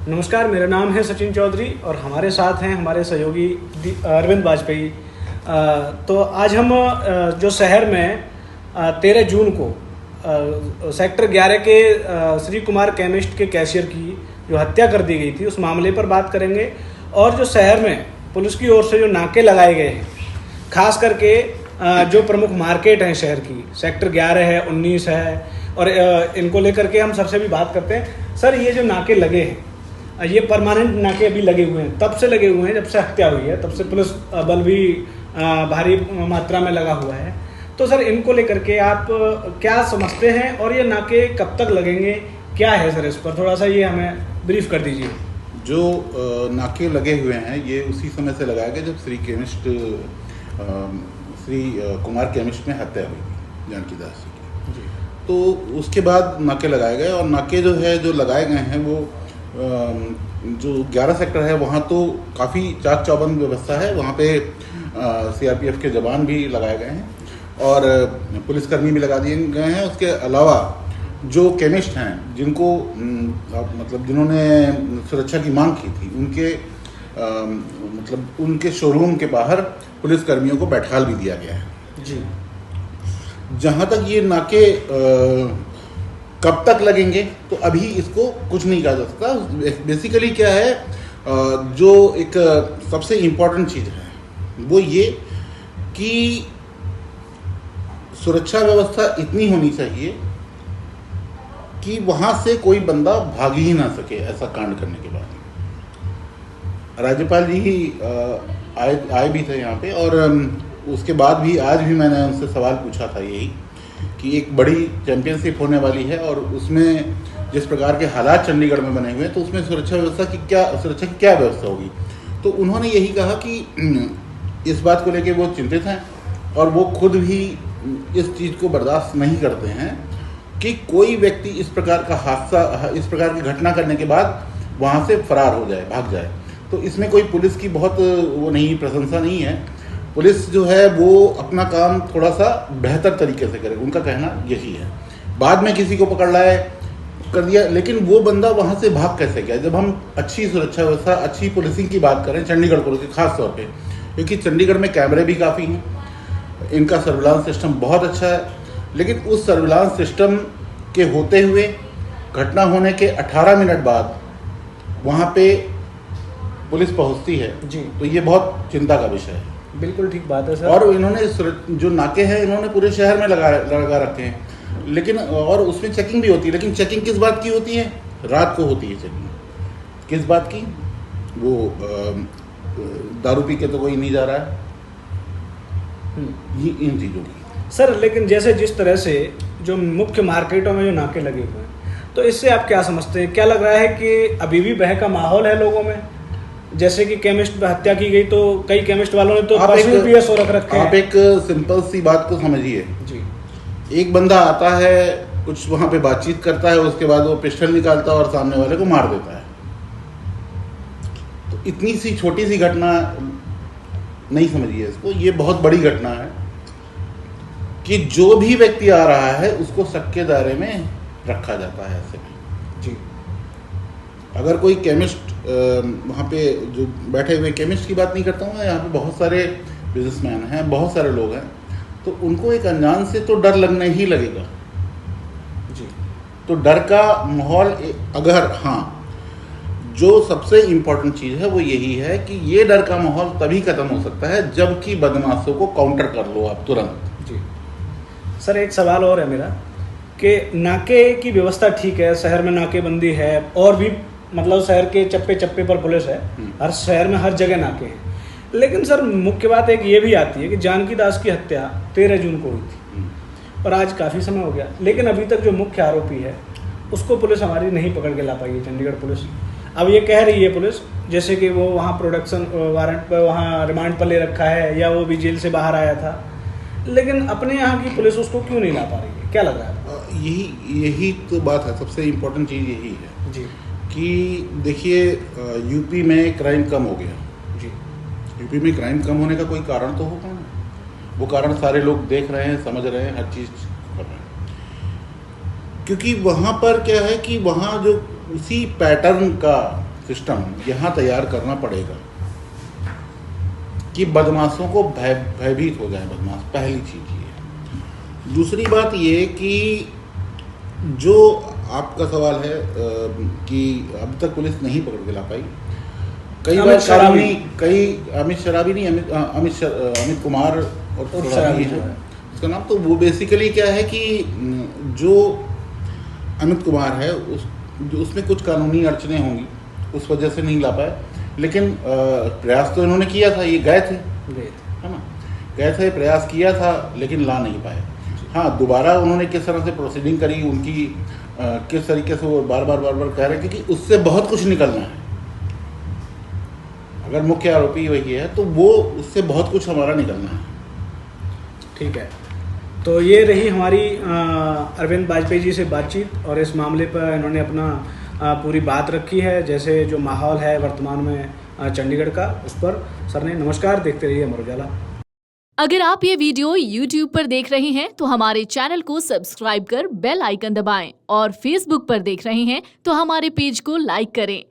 नमस्कार, मेरा नाम है सचिन चौधरी और हमारे साथ हैं हमारे सहयोगी अरविंद वाजपेयी। तो आज हम जो शहर में 13 जून को सेक्टर 11 के श्री कुमार केमिस्ट के कैशियर की जो हत्या कर दी गई थी उस मामले पर बात करेंगे। और जो शहर में पुलिस की ओर से जो नाके लगाए गए हैं, खास करके जो प्रमुख मार्केट हैं शहर की, सेक्टर 11 है, 19 है, और इनको लेकर के हम सबसे भी बात करते हैं। सर, ये जो नाके लगे हैं, ये परमानेंट नाके अभी लगे हुए हैं, तब से लगे हुए हैं जब से हत्या हुई है, तब से पुलिस बल भी भारी मात्रा में लगा हुआ है। तो सर, इनको लेकर के आप क्या समझते हैं और ये नाके कब तक लगेंगे, क्या है सर इस पर थोड़ा सा ये हमें ब्रीफ कर दीजिए। जो नाके लगे हुए हैं ये उसी समय से लगाया गया जब श्री कुमार केमिस्ट में हत्या हुई जानकी दास जी की। तो उसके बाद नाके लगाए गए और नाके जो लगाए गए हैं वो जो 11 सेक्टर है वहाँ तो काफ़ी चाक चौबंद व्यवस्था है। वहाँ पे सीआरपीएफ के जवान भी लगाए गए हैं और पुलिसकर्मी भी लगा दिए गए हैं। उसके अलावा जो केमिस्ट हैं जिन्होंने सुरक्षा की मांग की थी उनके शोरूम के बाहर पुलिसकर्मियों को बैठाल भी दिया गया है जी। जहाँ तक ये नाके कब तक लगेंगे तो अभी इसको कुछ नहीं कहा जा सकता। बेसिकली क्या है, जो एक सबसे इम्पोर्टेंट चीज़ है वो ये कि सुरक्षा व्यवस्था इतनी होनी चाहिए कि वहाँ से कोई बंदा भाग ही ना सके ऐसा कांड करने के बाद। राज्यपाल जी ही आए भी थे यहाँ पे और उसके बाद भी आज भी मैंने उनसे सवाल पूछा था यही कि एक बड़ी चैंपियनशिप होने वाली है और उसमें जिस प्रकार के हालात चंडीगढ़ में बने हुए हैं तो उसमें सुरक्षा की क्या व्यवस्था होगी। तो उन्होंने यही कहा कि इस बात को लेके वो चिंतित हैं और वो खुद भी इस चीज़ को बर्दाश्त नहीं करते हैं कि कोई व्यक्ति इस प्रकार की घटना करने के बाद वहाँ से फरार हो जाए, भाग जाए। तो इसमें कोई पुलिस की बहुत प्रशंसा नहीं है। पुलिस जो है वो अपना काम थोड़ा सा बेहतर तरीके से करे, उनका कहना यही है। बाद में किसी को पकड़ लाए कर दिया, लेकिन वो बंदा वहाँ से भाग कैसे गया। जब हम अच्छी सुरक्षा व्यवस्था, अच्छी पुलिसिंग की बात करें चंडीगढ़ पुलिस की खास तौर पे, क्योंकि चंडीगढ़ में कैमरे भी काफ़ी हैं, इनका सर्विलांस सिस्टम बहुत अच्छा है, लेकिन उस सर्विलांस सिस्टम के होते हुए घटना होने के 18 मिनट बाद वहाँ पे पुलिस पहुँचती है जी। तो ये बहुत चिंता का विषय है। बिल्कुल ठीक बात है सर। और इन्होंने जो नाके हैं इन्होंने पूरे शहर में लगा रखे हैं, लेकिन और उसमें चेकिंग भी होती है। लेकिन चेकिंग किस बात की होती है? रात को होती है चेकिंग। किस बात की? वो दारू पी के तो कोई नहीं जा रहा है, ये इन चीज़ों की। सर, लेकिन जैसे जिस तरह से जो मुख्य मार्केटों में जो नाके लगे हुए हैं, तो इससे आप क्या समझते हैं? क्या लग रहा है कि अभी भी भय का माहौल है लोगों में? जैसे कि केमिस्ट पर हत्या की गई तो कई केमिस्ट वालों ने तो पर्सनल पीएसओ रख रखे हैं। आप एक सिंपल सी बात को समझिए जी। एक बंदा आता है, कुछ वहाँ पे बातचीत करता है, उसके बाद वो पिस्टल निकालता है और सामने वाले को मार देता है। तो इतनी सी छोटी सी घटना नहीं समझिए इसको, ये बहुत बड़ी घटना है कि जो भी व्यक्ति आ रहा है उसको शक के दायरे में रखा जाता है ऐसे में। जी। अगर कोई केमिस्ट वहाँ पे जो बैठे हुए केमिस्ट की बात नहीं करता हूँ मैं, यहाँ पे बहुत सारे बिजनेसमैन हैं, बहुत सारे लोग हैं, तो उनको एक अनजान से तो डर लगने ही लगेगा जी। तो डर का माहौल अगर, हाँ, जो सबसे इम्पोर्टेंट चीज़ है वो यही है कि ये डर का माहौल तभी ख़त्म हो सकता है जबकि बदमाशों को काउंटर कर लो आप तुरंत। जी। सर, एक सवाल और है मेरा कि नाके की व्यवस्था ठीक है, शहर में नाकेबंदी है और भी मतलब शहर के चप्पे चप्पे पर पुलिस है, हर शहर में हर जगह नाके हैं, लेकिन सर मुख्य बात एक ये भी आती है कि जानकी दास की हत्या 13 जून को हुई थी और आज काफ़ी समय हो गया, लेकिन अभी तक जो मुख्य आरोपी है उसको पुलिस हमारी नहीं पकड़ के ला पाई है चंडीगढ़ पुलिस। अब ये कह रही है पुलिस जैसे कि वो वहाँ प्रोडक्शन वारंट पर वहाँ रिमांड पर ले रखा है या वो भी जेल से बाहर आया था, लेकिन अपने यहाँ की पुलिस उसको क्यों नहीं ला पा रही है? क्या लग रहा है? यही तो बात है, सबसे इम्पोर्टेंट चीज़ यही है जी कि देखिए यूपी में क्राइम कम हो गया। जी। यूपी में क्राइम कम होने का कोई कारण तो होगा ना, वो कारण सारे लोग देख रहे हैं, समझ रहे हैं, हर चीज़ कर रहे हैं। क्योंकि वहाँ पर क्या है कि वहाँ जो उसी पैटर्न का सिस्टम यहाँ तैयार करना पड़ेगा कि बदमाशों को भयभीत हो जाए बदमाश। पहली चीज़ ये। दूसरी बात ये कि जो आपका सवाल है कि अब तक पुलिस नहीं पकड़ के ला पाई, कई बार अमित कुमार और शराबी है उसका नाम। तो वो बेसिकली क्या है कि जो अमित कुमार है उसमें कुछ कानूनी अड़चने होंगी, उस वजह से नहीं ला पाए। लेकिन प्रयास तो इन्होंने किया था, ये गए थे है ना, गए थे, प्रयास किया था, लेकिन ला नहीं पाए। हाँ, दोबारा उन्होंने किस तरह से प्रोसीडिंग करी, उनकी किस तरीके से वो बार बार कह रहे थे कि उससे बहुत कुछ निकलना है। अगर मुख्य आरोपी वही है तो वो उससे बहुत कुछ हमारा निकलना है। ठीक है, तो ये रही हमारी अरविंद वाजपेयी जी से बातचीत, और इस मामले पर इन्होंने अपना पूरी बात रखी है, जैसे जो माहौल है वर्तमान में चंडीगढ़ का, उस पर सर ने। नमस्कार, देखते रहिए अमर उजाला। अगर आप ये वीडियो YouTube पर देख रहे हैं तो हमारे चैनल को सब्सक्राइब कर बेल आइकन दबाएं, और Facebook पर देख रहे हैं तो हमारे पेज को लाइक करें।